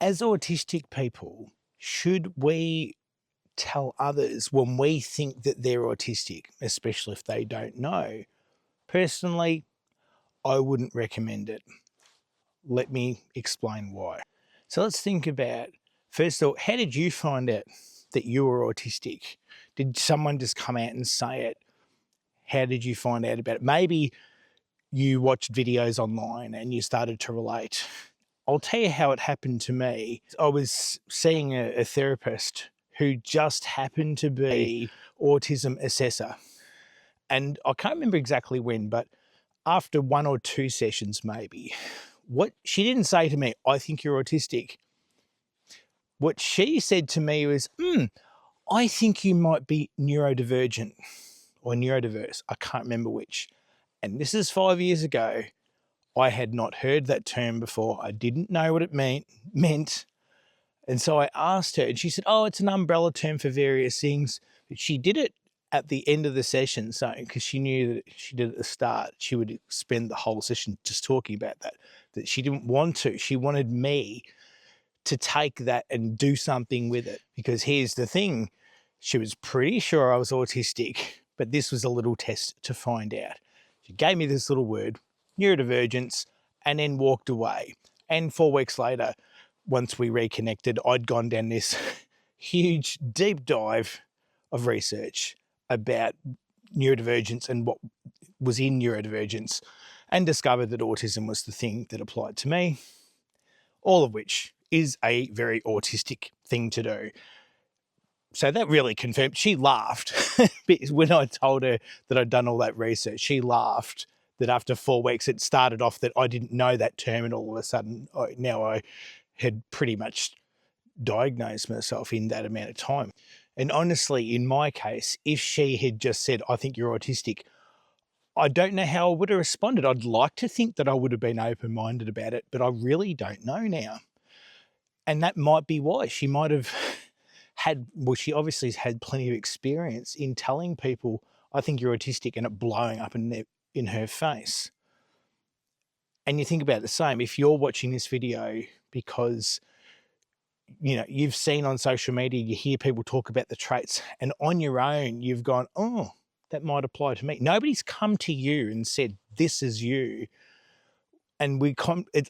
As autistic people, should we tell others when we think that they're autistic, especially if they don't know? Personally, I wouldn't recommend it. Let me explain why. So let's think about, first of all, how did you find out that you were autistic? Did someone just come out and say it? How did you find out about it? Maybe you watched videos online and you started to relate. I'll tell you how it happened to me. I was seeing a therapist who just happened to be autism assessor. And I can't remember exactly when, but after one or two sessions maybe, what she didn't say to me, I think you're autistic. What she said to me was, I think you might be neurodivergent or neurodiverse. I can't remember which. And this is 5 years ago. I had not heard that term before. I didn't know what it meant. And so I asked her, and she said, oh, it's an umbrella term for various things. But she did it at the end of the session, so because she knew that if she did it at the start, she would spend the whole session just talking about that she didn't want to. She wanted me to take that and do something with it. Because here's the thing, she was pretty sure I was autistic, but this was a little test to find out. She gave me this little word, neurodivergence, and then walked away. And 4 weeks later, once we reconnected, I'd gone down this huge deep dive of research about neurodivergence and what was in neurodivergence, and discovered that autism was the thing that applied to me, all of which is a very autistic thing to do. So that really confirmed. She laughed when I told her that I'd done all that research. She laughed that after 4 weeks, it started off that I didn't know that term, and all of a sudden now I had pretty much diagnosed myself in that amount of time. And honestly, in my case, if she had just said, I think you're autistic, I don't know how I would have responded. I'd like to think that I would have been open-minded about it, but I really don't know now. And that might be why. She might have she obviously has had plenty of experience in telling people, I think you're autistic, and it blowing up in her face. And you think about the same, if you're watching this video because you've seen on social media, you hear people talk about the traits, and on your own, you've gone, oh, that might apply to me. Nobody's come to you and said, this is you. And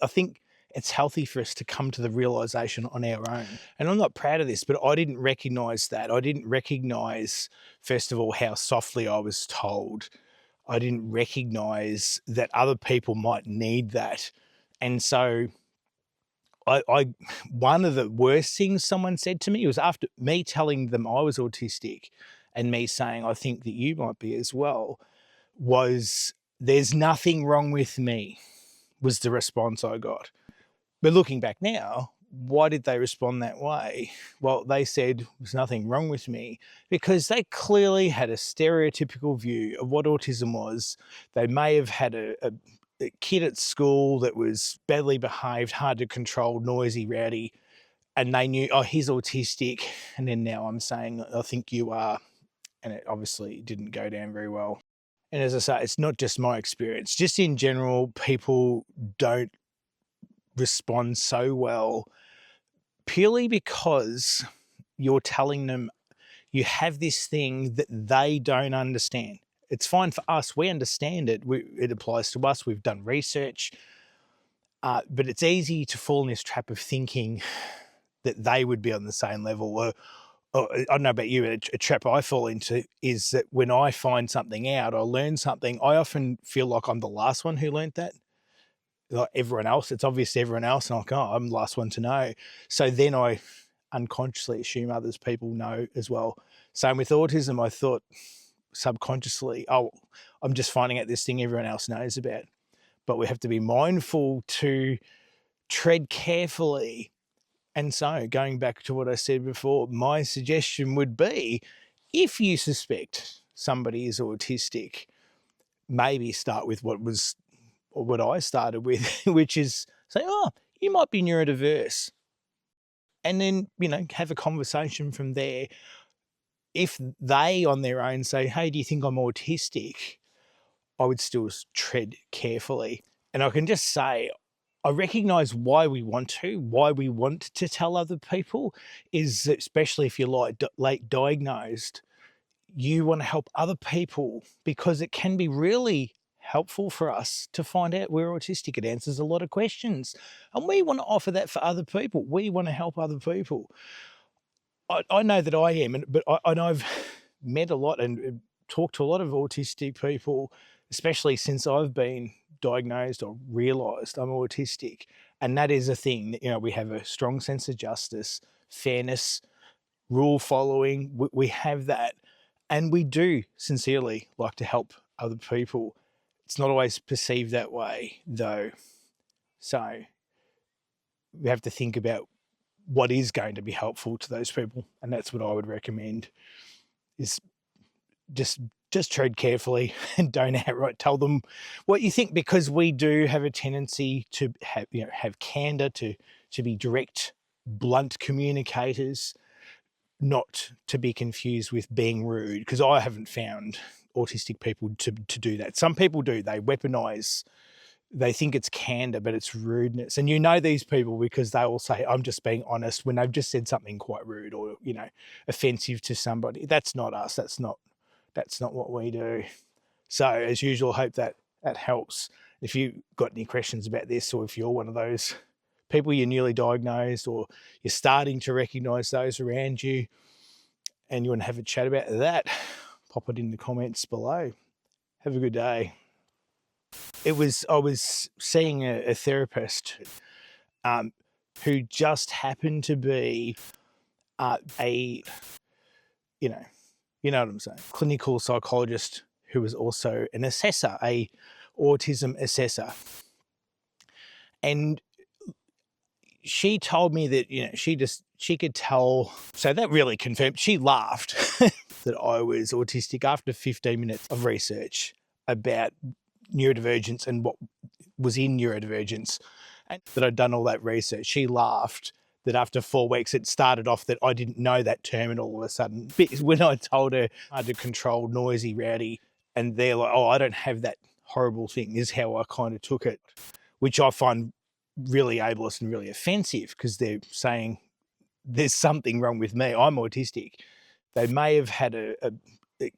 I think it's healthy for us to come to the realization on our own. And I'm not proud of this, but I didn't recognize that. I didn't recognize, first of all, how softly I was told. I didn't recognize that other people might need that. And so one of the worst things someone said to me was, after me telling them I was autistic and me saying, I think that you might be as well, was, there's nothing wrong with me, was the response I got. But looking back now, why did they respond that way? Well, they said there's nothing wrong with me because they clearly had a stereotypical view of what autism was. They may have had a kid at school that was badly behaved, hard to control, noisy, rowdy, and they knew, oh, he's autistic. And then now I'm saying, I think you are. And it obviously didn't go down very well. And as I say, it's not just my experience. Just in general, people don't respond so well purely because you're telling them you have this thing that they don't understand. It's fine for us. We understand it. It applies to us. We've done research. But it's easy to fall in this trap of thinking that they would be on the same level. Or I don't know about you, but a trap I fall into is that when I find something out or learn something, I often feel like I'm the last one who learned that. Like everyone else, it's obvious to everyone else, and I'm like, oh, I'm the last one to know. So then I unconsciously assume others people know as well. Same with autism. I thought subconsciously, oh, I'm just finding out this thing everyone else knows about. But we have to be mindful to tread carefully. And so going back to what I said before, my suggestion would be, if you suspect somebody is autistic, maybe start with what I started with, which is say, oh, you might be neurodiverse. And then, have a conversation from there. If they on their own say, hey, do you think I'm autistic? I would still tread carefully. And I can just say, I recognize why we want to tell other people is that, especially if you're like late diagnosed, you want to help other people because it can be really helpful for us to find out we're autistic. It answers a lot of questions, and we want to offer that for other people. We want to help other people. I know that I am, and I've met a lot and talked to a lot of autistic people, especially since I've been diagnosed or realised I'm autistic. And that is a thing that, we have a strong sense of justice, fairness, rule following. We have that. And we do sincerely like to help other people. It's not always perceived that way, though. So we have to think about what is going to be helpful to those people. And that's what I would recommend is just tread carefully and don't outright tell them what you think, because we do have a tendency to have candor, to be direct, blunt communicators, not to be confused with being rude, because I haven't found autistic people to do that. Some people do. They weaponize. They think it's candor, but it's rudeness. And these people because they will say, I'm just being honest, when they've just said something quite rude or, offensive to somebody. That's not us. That's not what we do. So as usual, hope that helps. If you've got any questions about this, or if you're one of those people, you're newly diagnosed or you're starting to recognize those around you and you want to have a chat about that, pop it in the comments below. Have a good day. I was seeing a therapist who just happened to be a, you know what I'm saying, clinical psychologist who was also an assessor, a autism assessor. And she told me that, she could tell. So that really confirmed. She laughed that I was autistic after 15 minutes of research about neurodivergence and what was in neurodivergence, and that I'd done all that research. She laughed that after 4 weeks, it started off that I didn't know that term, and all of a sudden, when I told her hard to control, noisy, rowdy, and they're like, oh, I don't have that horrible thing, is how I kind of took it, which I find really ableist and really offensive, because they're saying there's something wrong with me. I'm autistic. They may have had a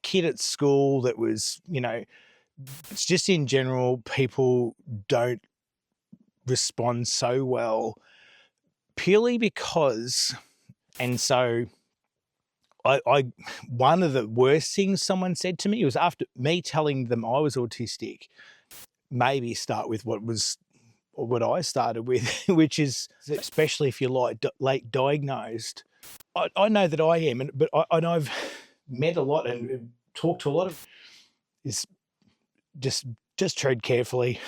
kid at school that was, it's just in general, people don't respond so well purely because, and so I one of the worst things someone said to me was, after me telling them I was autistic, maybe start with what I started with, which is, especially if you're like late diagnosed. I know that I am, and I've met a lot and talked to a lot of, is just tread carefully.